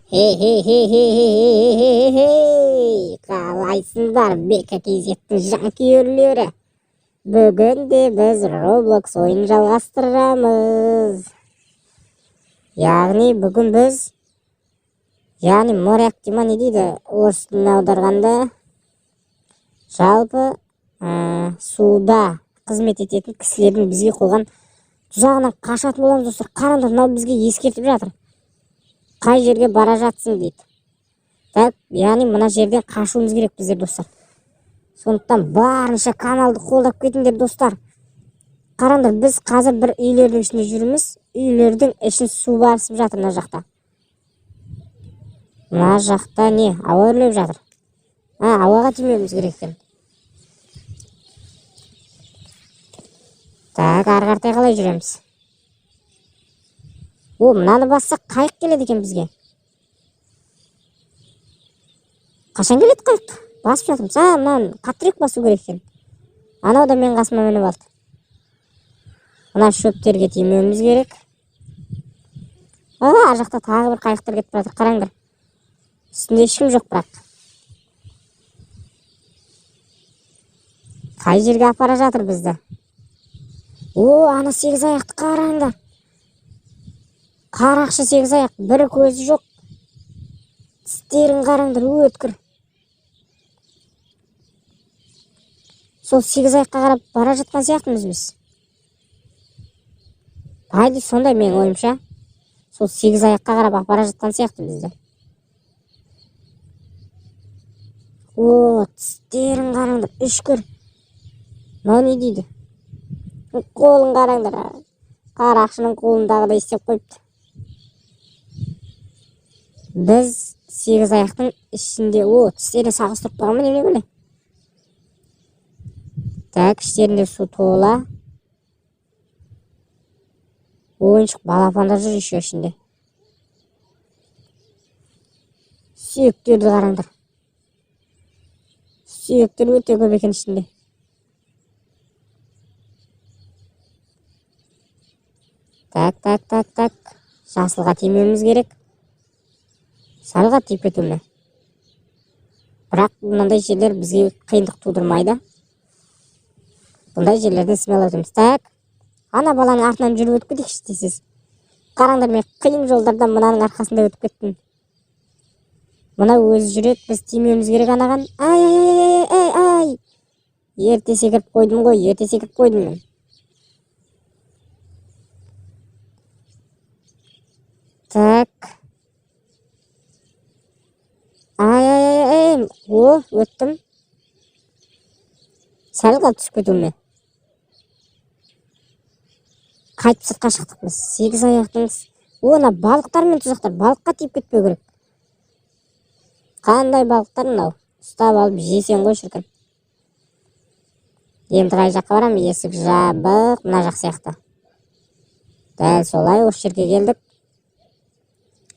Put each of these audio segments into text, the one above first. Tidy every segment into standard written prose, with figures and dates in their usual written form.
Хей, қалайсыздар Бека кезеттің жанкүйерлері? Бүгін де біз Roblox ойын жалғастырамыз. Яғни бүгін біз моряк дей ма не дейді орыс тіліне аударғанда, жалпы суда қызмет ететін кісілердің бізге қойған тұзағынан қашатын боламыз достар. Қараңдар, мынау бізге ескертіп жатыр. Қай жерге бара жатсың дейді. Так, яғни мына жерден қашуымыз керек біздер достар. Сондықтан барынша каналды қолдап кетіңдер достар. Қараңдар, біз қазір бір үйлердің ішінде жүрміз. Үйлердің ішін су басып жатыр мына жақта. Мына жақта не? Ауа үрлеп жатыр. Ауаға тимеуіміз керек екен. Так, ары қаратай қалай жүреміз? Мынаны бассақ қайық келеді екен бізге. Қашан келеді қайық? Басып жатырмыз. Мынаны қаттырек басу керек екен. Анау да мен қасыма мініп алды. Мына шөптерге тимеуіміз керек. Ар жақта тағы бір қайықтар кетіп жатыр. Қараңдар. Үстінде ешкім жоқ бірақ. Қай жерге апара жатыр бізді? Ана 8 аяқты қараңдар. Қарақшы 8 аяқ, бір көзі жоқ. Тістерін қараңдар, өткір. Сол 8 аяққа қарап бара жатқан сияқтымыз біз.Айды сондай мен ойымша. Сол 8 аяққа қарап бара жатқан сияқты бізді. Тістерін қараңдар, үшкір. Мынау не дейді? Қолын қараңдар. Қарақшының қолындағыдай істеп қойыпты. Біз 8 аяқтың ішінде, тістерін сағыстырып қойған ма неме böyle? Так, іштерінде су тола. Ойыншық балапандар жүр еще ішінде. Сүйектерді қараңдар. Сүйектер өте көп екен ішінде. Так. Жасылға тимеуіміз керек. Сарыға тиіп кетуіне. Бірақ мынандай жерлер бізге қиындық тудырмайды. Бұндай жерлерден смело өтеміз. Так, ана баланың артынан жүріп өтіп кетейікші дейсіз. Қараңдар, мен қиын жолдардан мынаның арқасында өтіп кеттім. Мына өзі жүреді, біз тимеуіміз керек анаған. Ай. Ерте секіріп қойдым мен. Так. Өттім. Сәл қалды түсіп кетуіме. Қайтып сыртқа шықтық біз. 8 аяқтыңыз. Ана балықтар мен тұзақтар. Балыққа тиіп кетпеу керек. Қандай балықтар мынау? Ұстап алып жесең ғой шіркін. Енді қай жаққа барам? Есік жабық. Мына жақ сияқты. Дәл солай осы жерге келдік.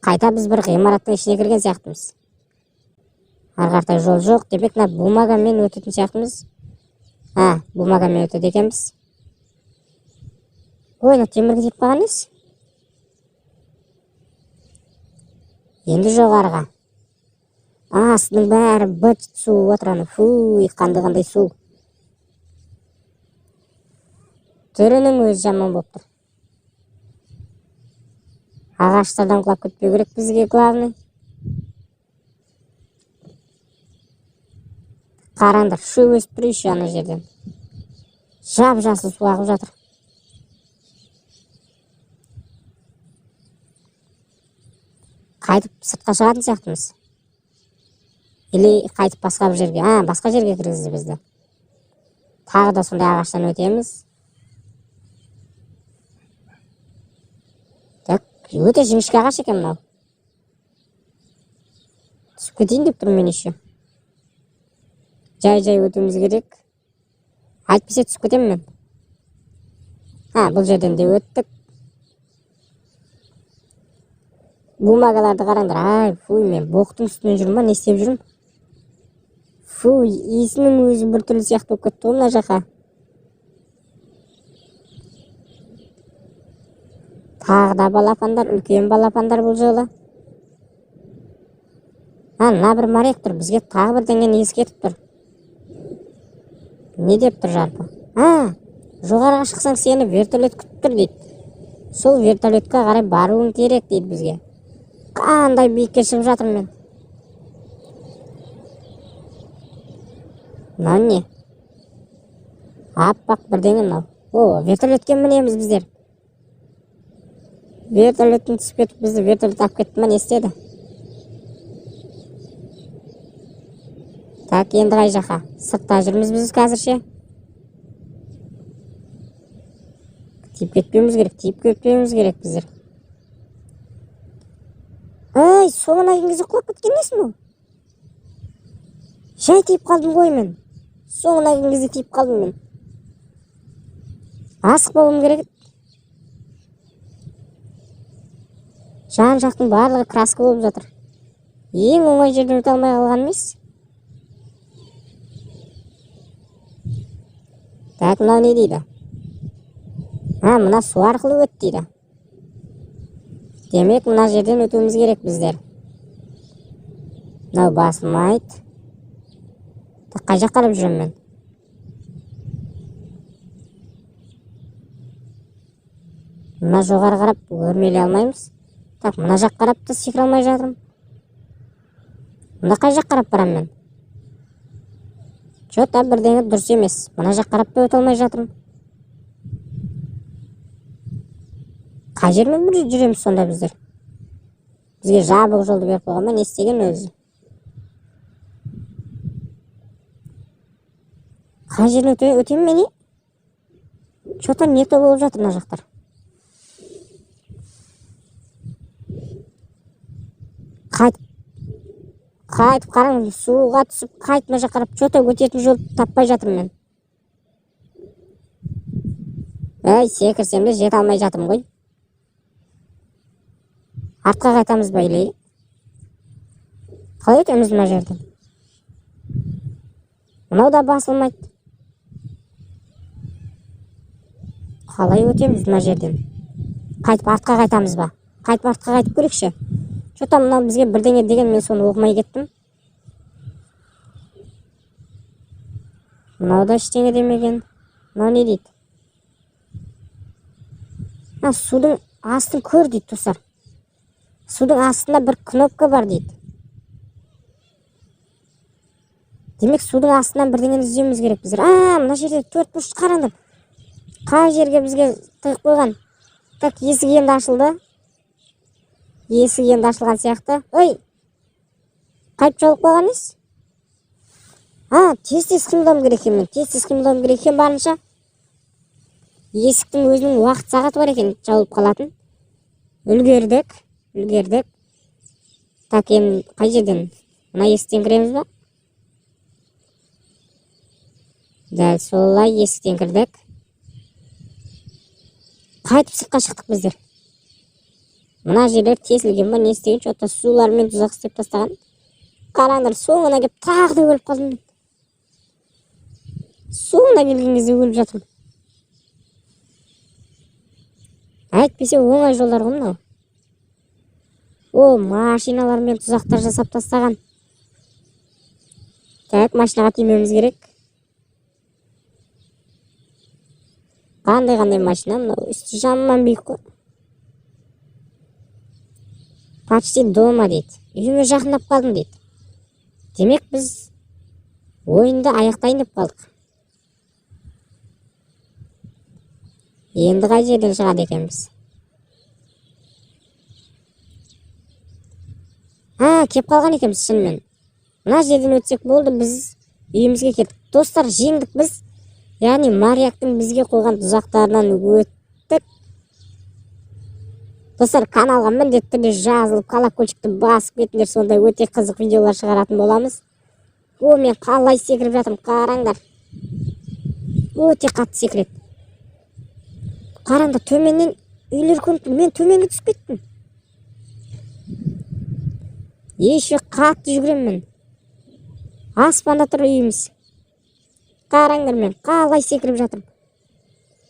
Қайта біз бір ғимараттың ішіне кірген сияқтымыз. Ары қаратай жол жоқ. Демек, бумагамен өтетін сияқтымыз. Бумагамен өтеді екенбіз. Темірге тиіп қалған ес? Енді жоғарыға. Астының бәрі быт су отыраны. Қандай су. Түрінің өзі жаман болып тұр. Ағаштардан құлап кетпеу керек бізге главный. Қараңдар, шөп өсіп тұр еще ана жерден. Жап-жасыл су ағып жатыр. Қайтып сыртқа шығатын сияқтымыз. Или қайтып басқа бір жерге. Басқа жерге кіргізді бізді. Тағы да сондай ағаштан өтеміз. Так, өте жіңішке ағаш екен мынау. Түсіп кетейін деп тұрмын мен еще. Жай өтуіміз керек. Айтпесе түсіп кетемін мен. Бұл жерден де өттік. Бумагаларды қараңдар. Мен боқтың үстінен жүрмін, не істеп жүрмін? Иісінің өзі бір түрлі сияқты болып кетті мына жаққа. Тағы да балапандар, үлкен балапандар бұл жолы. Мына бір моряк тұр, бізге тағы бірдеңені ескертіп тұр. Не деп тұр жалпы? Жоғарыға шықсаң сені вертолет күтіп тұр дейді. Сол вертолетқа қарай баруың керек дейді бізге. Қандай биікке шығып жатырмын мен. Мынау не? Аппақ бірдеңе мынау. Вертолетке мінеміз біздер. Вертолеттен түсіп кетіп, бізді вертолет алып кетті ма, не істеді? Так, енді қай жаққа? Сыртта жүрміз біз қазірше. Тиіп кетпеуіміз керек біздер. Соңына келген кезде құлап кеткен несін ол? Жай тиіп қалдым ғой мен. Соңына келген кезде тиіп қалдым мен. Асық болуым керек. Жан жақтың барлығы краска болып жатыр. Ең оңай жерден өте алмай қалған емес. Так, мынау не дейді? Мына су арқылы өт дейді. Демек, мына жерден өтуіміз керек біздер. Мынау басылмайды. Қай жақ қарап жүрем мен? Мына жоғары қарап өрмелей алмаймыз. Так, мына жақ қарап та секіре алмай жатырмын. Мына қай жақ қарап барам мен? Жота бірдеңе дұрыс емес. Мына жақ қарап та өте алмай жатырмын. Қай жермен жүреміз сонда біздер? Бізге жабық жолды беріп қойған, не істеген өзі? Қай жерін өтем мен? Жота не то болып жатыр мына жақтар. Қайтып қараңыз, суға түсіп, қайтып мына жаққа қарап, жота өтетін жол таппай жатырмын мен. Секірсем де жете алмай жатырмын ғой. Артқа қайтамыз ба или? Қалай өтеміз мына жерден? Мынау да басылмайды. Қалай өтеміз мына жерден? Қайтып артқа қайтамыз ба? Қайтып артқа қайтып көрекші. Жота мынау бізге бірдеңе деген, мен соны оқымай кеттім. Мынау да ештеңе демеген. Мынау не дейді? Судың астын көр дейді достар. Судың астында бір кнопка бар дейді. Демек, судың астынан бірдеңені іздеуіміз керек біздер. Мына жерде 4 бұрыш қараңдар. Қай жерге бізге тығып қойған? Так, есік енді ашылды. Есік енді ашылған сияқты. Қайтып жауып қойған ес? Тез қимылдауым керек екен мен. Тез қимылдауым керек екен барынша. Есіктің өзінің уақыт сағаты бар екен, жауып қалатын. Үлгердік. Так, енді қай жерден? Мына есіктен кіреміз ба? Дәл солай есіктен кірдік. Қайтып сыртқа шықтық біздер. Мына жерлер тесілген ба, не істеген? Жота сулармен тұзақ істеп тастаған. Қараңдар, соңына келіп тағы да өліп қалдым мен. Соңына келген кезде өліп жатырмын. Әйтпесе оңай жолдар ғой мынау. Машиналармен тұзақтар жасап тастаған. Так, машинаға тимеуіміз керек. Қандай машина? Мынау үсті жаман биік қой. Почти дома дейді. Үйіме жақындап қалдым дейді. Демек, біз ойынды аяқтайын деп қалдық. Енді қай жерден шығады екенбіз? Кеп қалған екенбіз шынымен. Мына жерден өтсек болды, біз үйімізге кеттік. Достар, жеңдік біз. Яғни моряктың бізге қойған тұзақтарынан өттік. Достар, каналға міндетті түрде жазылып, колокольчикті басып кетіңдер, сондай өте қызық видеолар шығаратын боламыз. Мен қалай секіріп жатырмын, қараңдар. Өте қатты секіреді. Қараңдар, төменнен үйлер көрініп тұр. Мен төменге түсіп кеттім. Еше қатты жүгірем мен. Аспанда тұр үйіміз. Қараңдар, мен қалай секіріп жатырмын.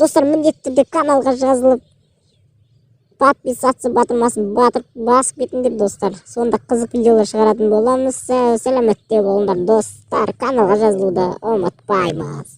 Достар, міндетті түрде каналға жазылып, подписаться батырмасын басып кетиңдер достар. Сонда кызык видеолор чыгаратын боламыз. Саламатте болуңдар достар. Каналга жазылууду унутпайбыз.